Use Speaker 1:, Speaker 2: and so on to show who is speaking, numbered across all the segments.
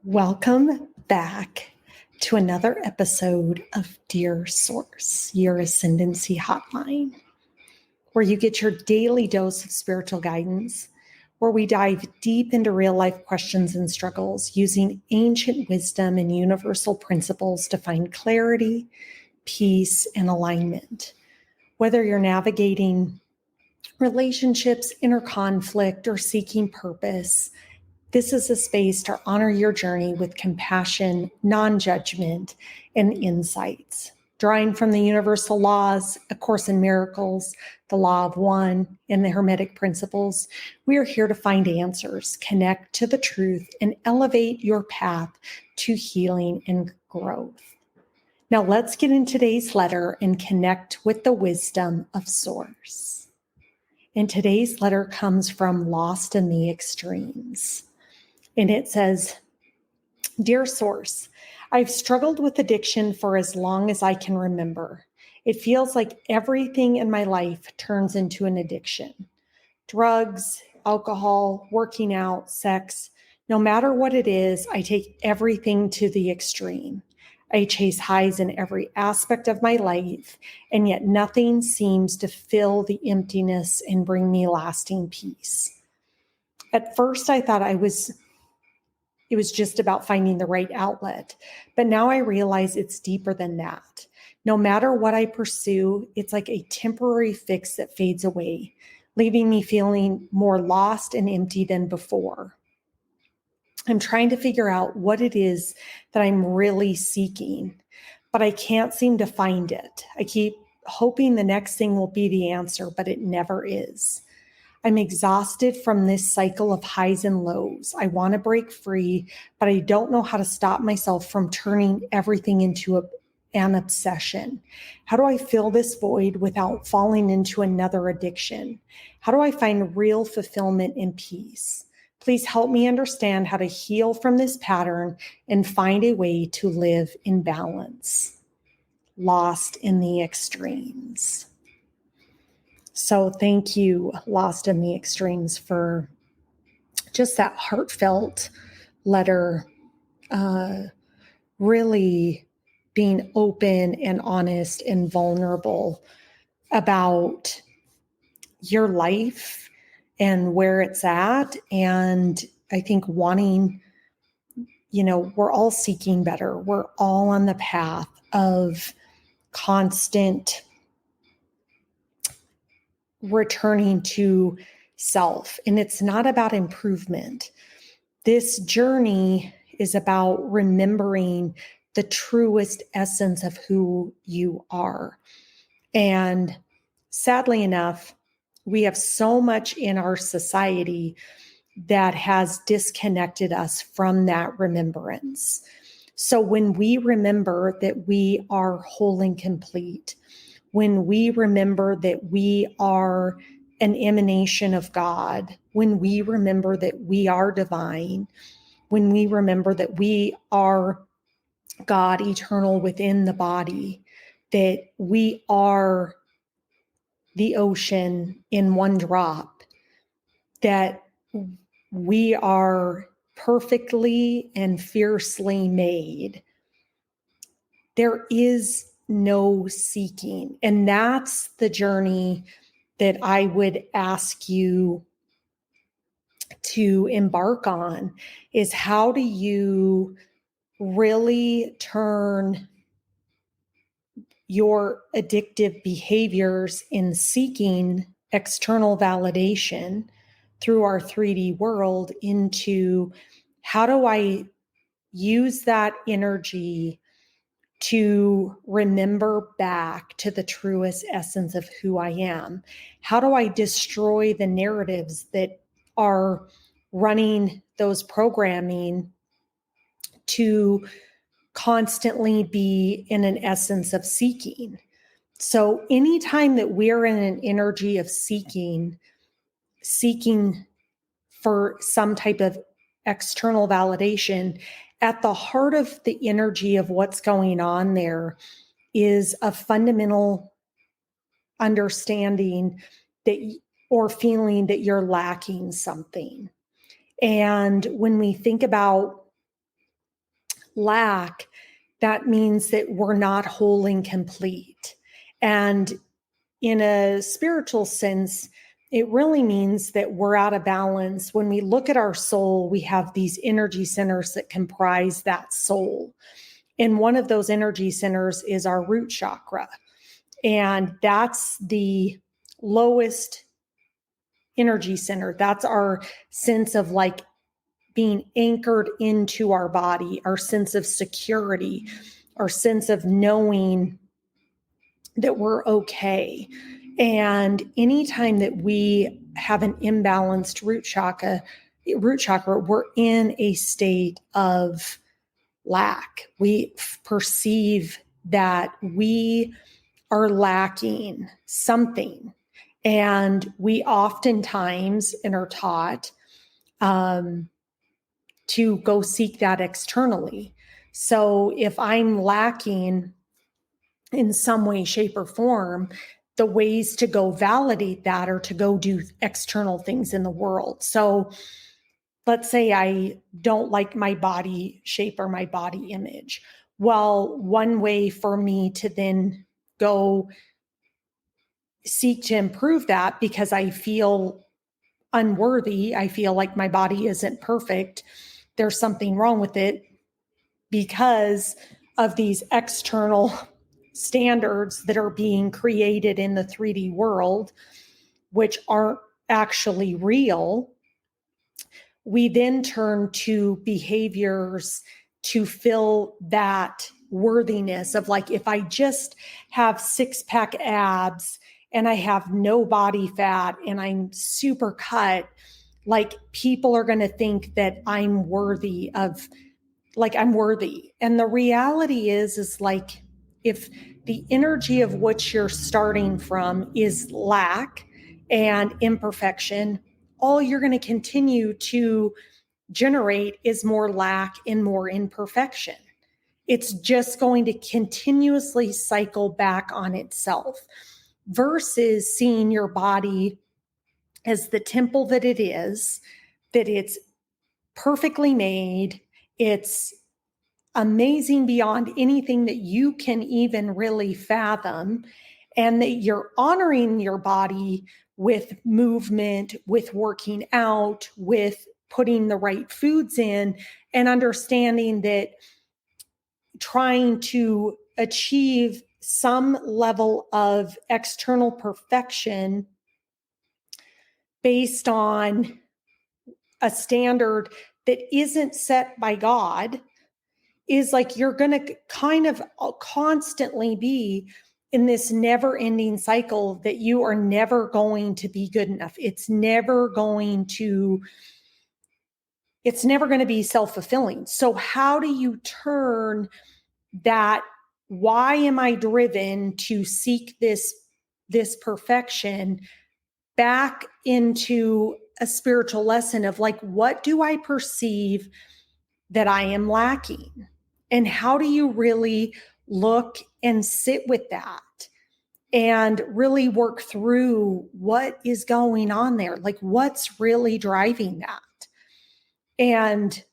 Speaker 1: Welcome back to another episode of Dear Source, your Ascendancy Hotline, where you get your daily dose of spiritual guidance, where we dive deep into real life questions and struggles using ancient wisdom and universal principles to find clarity, peace, and alignment. Whether you're navigating relationships, inner conflict, or seeking purpose, this is a space to honor your journey with compassion, non-judgment, and insights. Drawing from the universal laws, A Course in Miracles, the Law of One, and the Hermetic Principles, we are here to find answers, connect to the truth, and elevate your path to healing and growth. Now let's get in today's letter and connect with the wisdom of Source. And today's letter comes from Lost in the Extremes. And it says, Dear Source, I've struggled with addiction for as long as I can remember. It feels like everything in my life turns into an addiction. Drugs, alcohol, working out, sex, no matter what it is, I take everything to the extreme. I chase highs in every aspect of my life, and yet nothing seems to fill the emptiness and bring me lasting peace. At first, I thought it was just about finding the right outlet. But now I realize it's deeper than that. No matter what I pursue, it's like a temporary fix that fades away, leaving me feeling more lost and empty than before. I'm trying to figure out what it is that I'm really seeking, but I can't seem to find it. I keep hoping the next thing will be the answer, but it never is. I'm exhausted from this cycle of highs and lows. I want to break free, but I don't know how to stop myself from turning everything into an obsession. How do I fill this void without falling into another addiction? How do I find real fulfillment and peace? Please help me understand how to heal from this pattern and find a way to live in balance. Lost in the Extremes. So thank you, Lost in the Extremes, for just that heartfelt letter, really being open and honest and vulnerable about your life and where it's at. And I think wanting, we're all seeking better. We're all on the path of constant returning to self. And it's not about improvement. This journey is about remembering the truest essence of who you are. And sadly enough, we have so much in our society that has disconnected us from that remembrance. So when we remember that we are whole and complete, when we remember that we are an emanation of God, when we remember that we are divine, when we remember that we are God eternal within the body, that we are the ocean in one drop, that we are perfectly and fiercely made, there is no seeking. And that's the journey that I would ask you to embark on, is how do you really turn your addictive behaviors in seeking external validation through our 3D world into how do I use that energy to remember back to the truest essence of who I am? How do I destroy the narratives that are running those programming to constantly be in an essence of seeking? So anytime that we're in an energy of seeking for some type of external validation, at the heart of the energy of what's going on there is a fundamental understanding that or feeling that you're lacking something. And when we think about lack, that means that we're not whole and complete. And in a spiritual sense, it really means that we're out of balance. When we look at our soul, we have these energy centers that comprise that soul. And one of those energy centers is our root chakra. And that's the lowest energy center. That's our sense of like being anchored into our body, our sense of security, our sense of knowing that we're okay. And anytime that we have an imbalanced root chakra, we're in a state of lack. We perceive that we are lacking something. And we oftentimes and are taught to go seek that externally. So if I'm lacking in some way, shape, or form, the ways to go validate that are to go do external things in the world. So let's say I don't like my body shape or my body image. Well, one way for me to then go seek to improve that, because I feel unworthy, I feel like my body isn't perfect, there's something wrong with it because of these external standards that are being created in the 3D world, which aren't actually real. We then turn to behaviors to fill that worthiness of like, if I just have 6-pack abs and I have no body fat and I'm super cut, like people are going to think that I'm worthy of, like I'm worthy. And the reality is like, if the energy of which you're starting from is lack and imperfection, all you're going to continue to generate is more lack and more imperfection. It's just going to continuously cycle back on itself versus seeing your body as the temple that it is, that it's perfectly made, it's amazing beyond anything that you can even really fathom, and that you're honoring your body with movement, with working out, with putting the right foods in, and understanding that trying to achieve some level of external perfection based on a standard that isn't set by God is like you're going to kind of constantly be in this never ending cycle that you are never going to be good enough. It's never going to be self-fulfilling. So how do you turn that, why am I driven to seek this perfection, back into a spiritual lesson of like, what do I perceive that I am lacking? And how do you really look and sit with that and really work through what is going on there? Like, what's really driving that? And,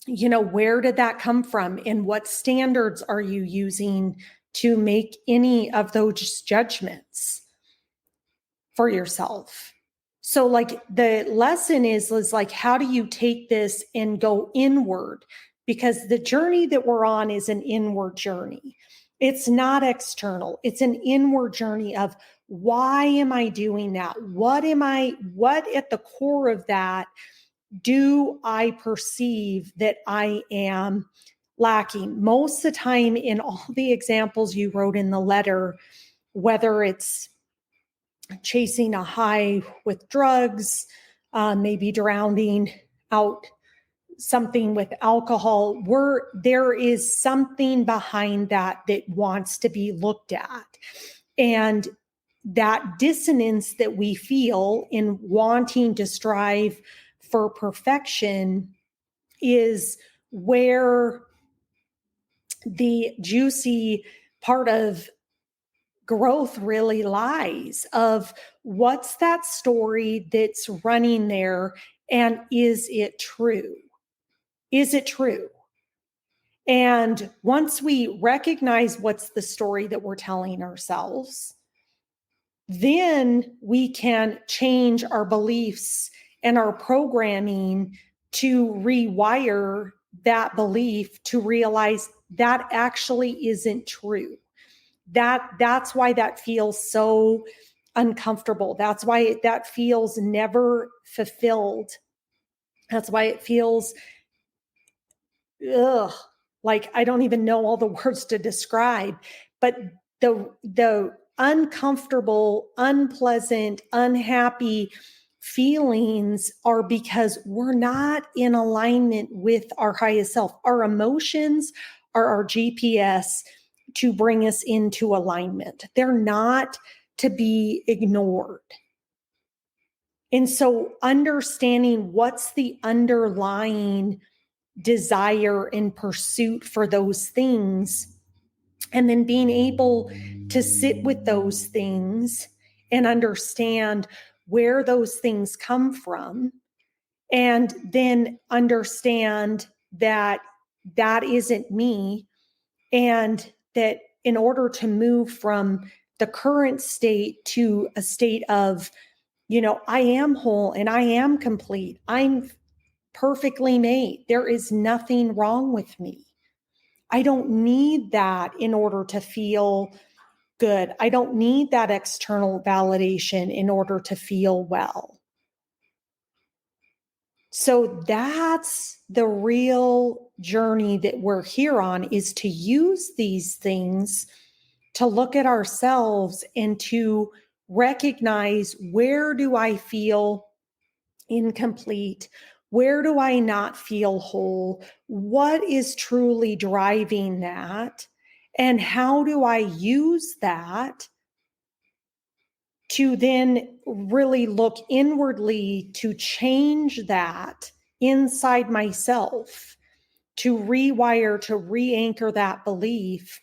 Speaker 1: you know, where did that come from? And what standards are you using to make any of those judgments for yourself? So like the lesson is like, how do you take this and go inward? Because the journey that we're on is an inward journey. It's not external. It's an inward journey of, why am I doing that? What at the core of that do I perceive that I am lacking? Most of the time in all the examples you wrote in the letter, whether it's chasing a high with drugs, maybe drowning out something with alcohol, there is something behind that wants to be looked at. And that dissonance that we feel in wanting to strive for perfection is where the juicy part of growth really lies, of what's that story that's running there, and is it true? Is it true? And once we recognize what's the story that we're telling ourselves, then we can change our beliefs and our programming to rewire that belief to realize that actually isn't true. That's why that feels so uncomfortable. That's why that feels never fulfilled. That's why it feels ugh, like I don't even know all the words to describe, but the uncomfortable, unpleasant, unhappy feelings are because we're not in alignment with our highest self. Our emotions are our GPS to bring us into alignment. They're not to be ignored. And so understanding what's the underlying desire and pursuit for those things, and then being able to sit with those things and understand where those things come from, and then understand that that isn't me, and that in order to move from the current state to a state of, I am whole and I am complete. I'm perfectly made. There is nothing wrong with me. I don't need that in order to feel good. I don't need that external validation in order to feel well. So that's the real journey that we're here on, is to use these things to look at ourselves and to recognize, where do I feel incomplete? Where do I not feel whole? What is truly driving that? And how do I use that to then really look inwardly to change that inside myself, to rewire, to re-anchor that belief,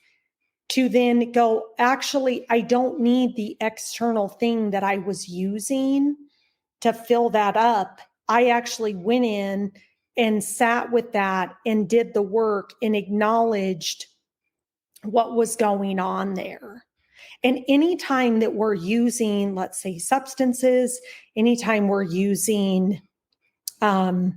Speaker 1: to then go, actually, I don't need the external thing that I was using to fill that up. I actually went in and sat with that and did the work and acknowledged what was going on there. And anytime that we're using, let's say, substances, anytime we're using, any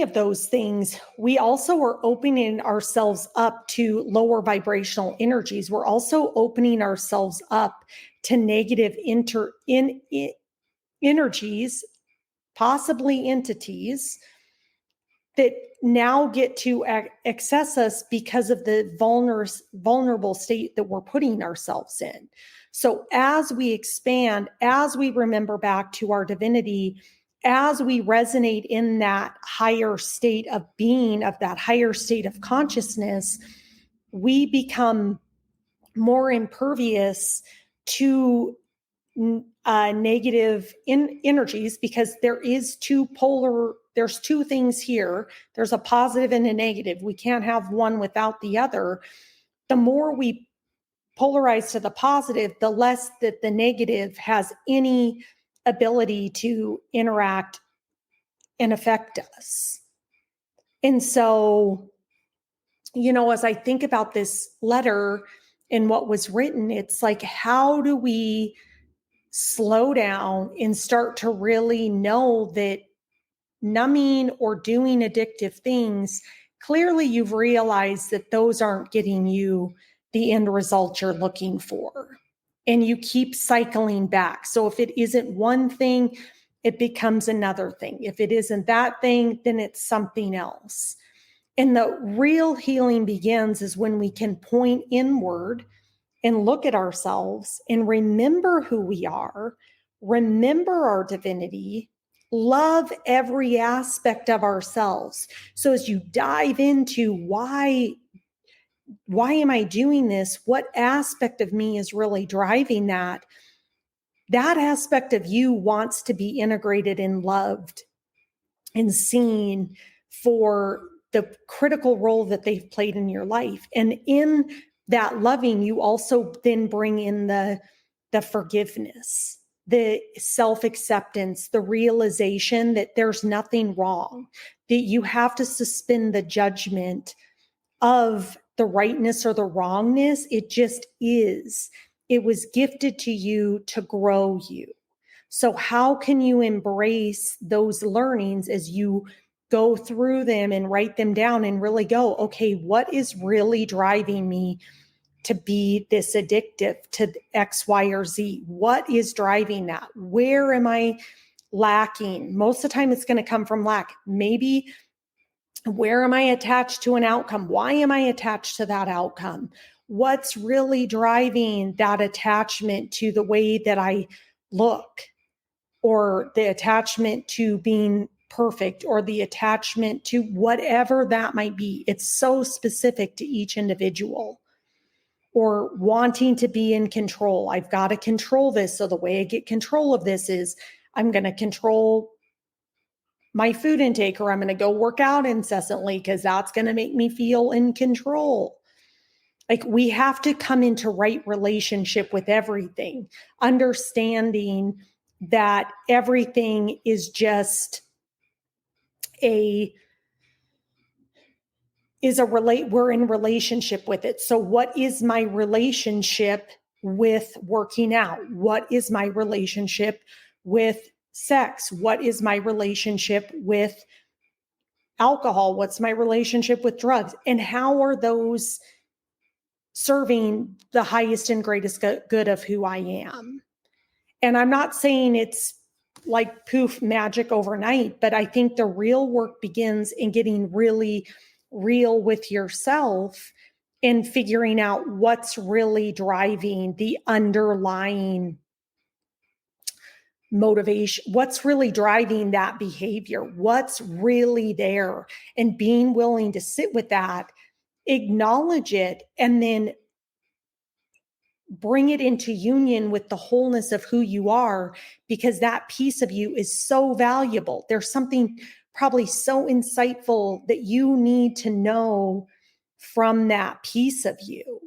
Speaker 1: of those things, we also are opening ourselves up to lower vibrational energies. We're also opening ourselves up to negative energies, possibly entities, that now get to access us because of the vulnerable state that we're putting ourselves in. So as we expand, as we remember back to our divinity, as we resonate in that higher state of being, of that higher state of consciousness, we become more impervious to negative energies, because there's two things here. There's a positive and a negative. We can't have one without the other. The more we polarize to the positive, the less that the negative has any ability to interact and affect us. And so, as I think about this letter and what was written, it's like, how do we slow down and start to really know that numbing or doing addictive things, clearly you've realized that those aren't getting you the end result you're looking for. And you keep cycling back. So if it isn't one thing, it becomes another thing. If it isn't that thing, then it's something else. And the real healing begins is when we can point inward and look at ourselves and remember who we are, remember our divinity, love every aspect of ourselves. So as you dive into why am I doing this? What aspect of me is really driving that? That aspect of you wants to be integrated and loved and seen for the critical role that they've played in your life. And in that loving, you also then bring in the forgiveness. the self-acceptance, the realization that there's nothing wrong, that you have to suspend the judgment of the rightness or the wrongness. It just is. It was gifted to you to grow you. So how can you embrace those learnings as you go through them and write them down and really go, okay, what is really driving me to be this addictive to X, Y, or Z? What is driving that? Where am I lacking? Most of the time it's going to come from lack. Maybe where am I attached to an outcome? Why am I attached to that outcome? What's really driving that attachment to the way that I look, or the attachment to being perfect, or the attachment to whatever that might be? It's so specific to each individual. Or wanting to be in control. I've got to control this. So the way I get control of this is I'm going to control my food intake, or I'm going to go work out incessantly because that's going to make me feel in control. Like, we have to come into right relationship with everything, understanding that everything is just we're in relationship with it. So what is my relationship with working out? What is my relationship with sex? What is my relationship with alcohol? What's my relationship with drugs? And how are those serving the highest and greatest good of who I am? And I'm not saying it's like poof magic overnight, but I think the real work begins in getting really real with yourself and figuring out what's really driving the underlying motivation, what's really driving that behavior, what's really there, and being willing to sit with that, acknowledge it, and then bring it into union with the wholeness of who you are, because that piece of you is so valuable. There's something probably so insightful that you need to know from that piece of you.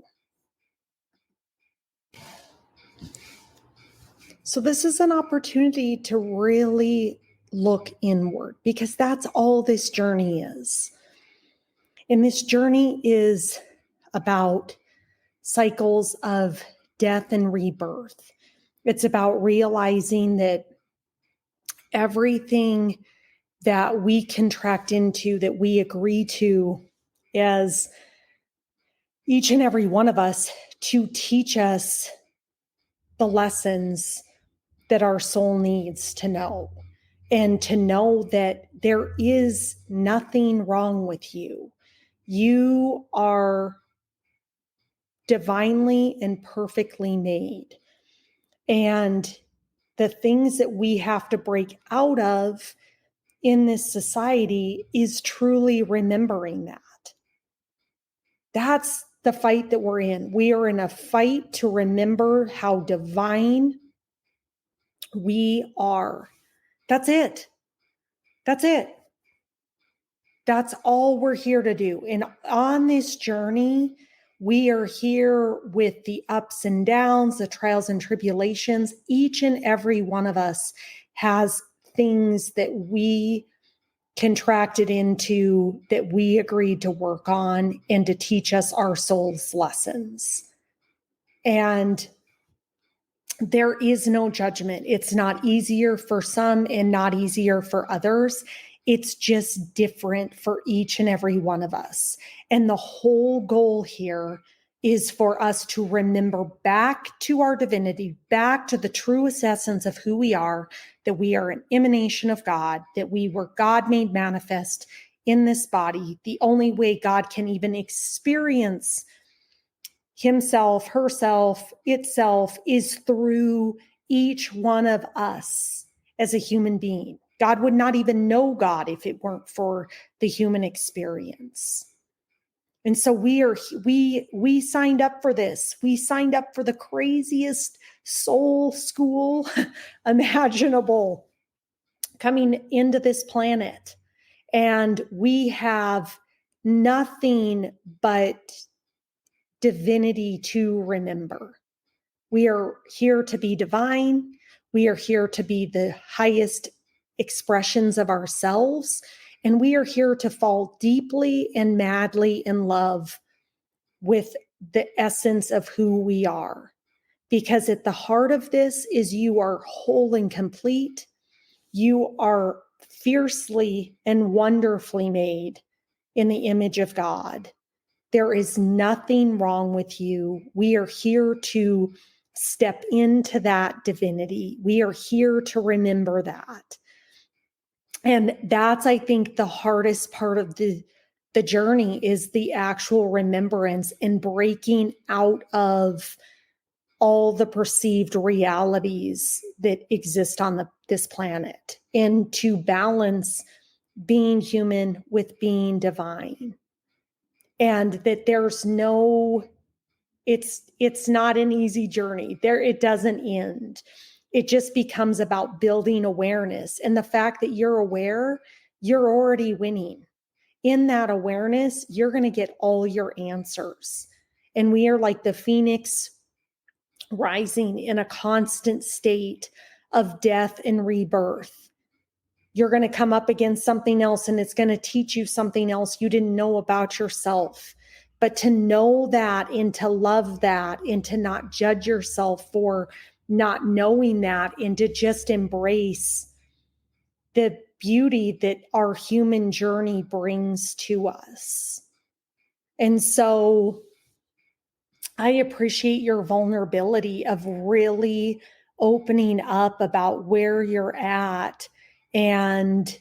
Speaker 1: So this is an opportunity to really look inward, because that's all this journey is. And this journey is about cycles of death and rebirth. It's about realizing that everything that we contract into, that we agree to as each and every one of us, to teach us the lessons that our soul needs to know, and to know that there is nothing wrong with you. You are divinely and perfectly made. And the things that we have to break out of in this society is truly remembering that. That's the fight that we're in. We are in a fight to remember how divine we are. That's it. That's it. That's all we're here to do. And on this journey, we are here with the ups and downs, the trials and tribulations. Each and every one of us has things that we contracted into, that we agreed to work on and to teach us our soul's lessons. And there is no judgment. It's not easier for some and not easier for others. It's just different for each and every one of us. And the whole goal here is for us to remember back to our divinity, back to the truest essence of who we are, that we are an emanation of God, that we were God made manifest in this body. The only way God can even experience himself, herself, itself is through each one of us as a human being. God would not even know God if it weren't for the human experience. And so we signed up for this. We signed up for the craziest soul school imaginable coming into this planet. And we have nothing but divinity to remember. We are here to be divine. We are here to be the highest expressions of ourselves. And we are here to fall deeply and madly in love with the essence of who we are. Because at the heart of this is you are whole and complete. You are fiercely and wonderfully made in the image of God. There is nothing wrong with you. We are here to step into that divinity. We are here to remember that. And that's, I think, the hardest part of the journey is the actual remembrance and breaking out of all the perceived realities that exist on this planet, and to balance being human with being divine. And that there's it's not an easy journey. It doesn't end. It just becomes about building awareness. And the fact that you're aware, you're already winning. In that awareness, you're going to get all your answers. And we are like the phoenix rising in a constant state of death and rebirth. You're going to come up against something else, and it's going to teach you something else you didn't know about yourself. But to know that, and to love that, and to not judge yourself for not knowing that, and to just embrace the beauty that our human journey brings to us. And so I appreciate your vulnerability of really opening up about where you're at and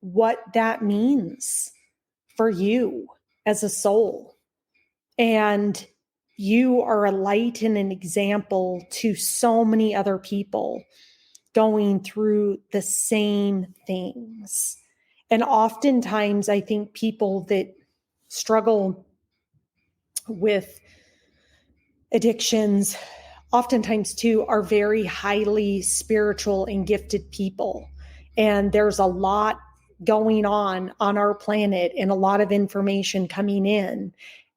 Speaker 1: what that means for you as a soul. And you are a light and an example to so many other people going through the same things. And oftentimes, I think people that struggle with addictions, oftentimes too, are very highly spiritual and gifted people. And there's a lot going on our planet, and a lot of information coming in,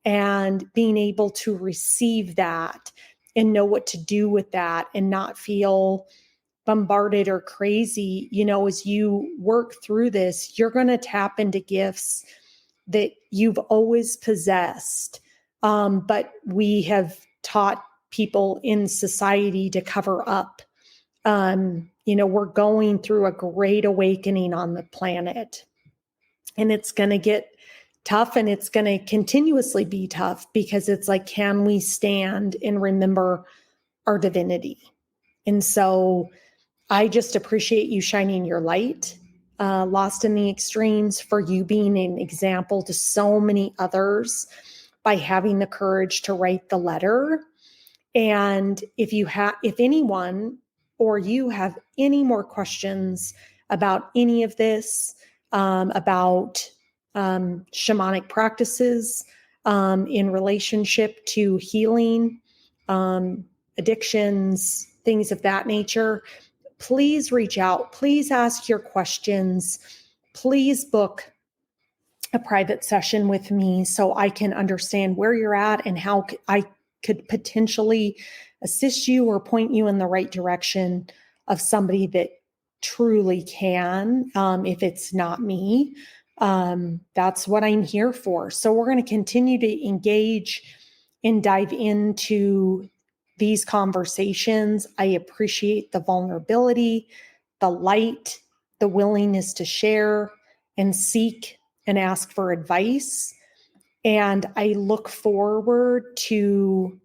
Speaker 1: and being able to receive that and know what to do with that and not feel bombarded or crazy. As you work through this, you're going to tap into gifts that you've always possessed. But we have taught people in society to cover up. We're going through a great awakening on the planet, and it's going to get tough, and it's going to continuously be tough, because it's like, can we stand and remember our divinity? And so I just appreciate you shining your light, Lost in the Extremes, for you being an example to so many others by having the courage to write the letter. And if anyone or you have any more questions about any of this, about shamanic practices in relationship to healing, addictions, things of that nature, please reach out. Please ask your questions. Please book a private session with me so I can understand where you're at and how I could potentially assist you or point you in the right direction of somebody that truly can. If it's not me, that's what I'm here for. So we're going to continue to engage and dive into these conversations. I appreciate the vulnerability, the light, the willingness to share and seek and ask for advice. And I look forward to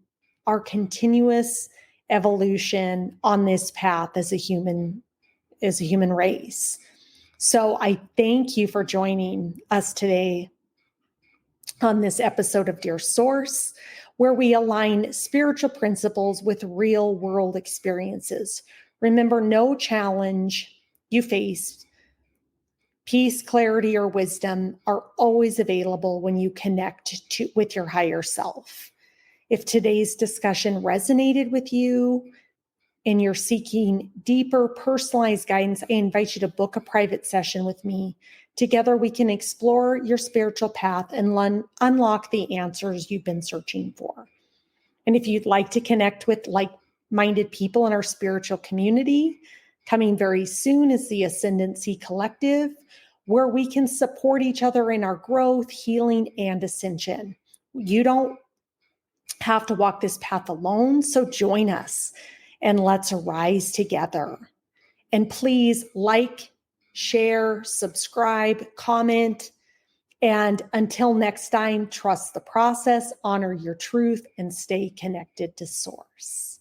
Speaker 1: our continuous evolution on this path as a human race. So I thank you for joining us today on this episode of Dear Source, where we align spiritual principles with real world experiences. Remember, no challenge you face, peace, clarity, or wisdom are always available when you connect with your higher self. If today's discussion resonated with you and you're seeking deeper personalized guidance, I invite you to book a private session with me. Together, we can explore your spiritual path and unlock the answers you've been searching for. And if you'd like to connect with minded people in our spiritual community. Coming very soon is the Ascendancy Collective, where we can support each other in our growth, healing, and ascension. You don't have to walk this path alone, so join us and let's rise together. And please like, share, subscribe, comment. And until next time, trust the process, honor your truth, and stay connected to Source.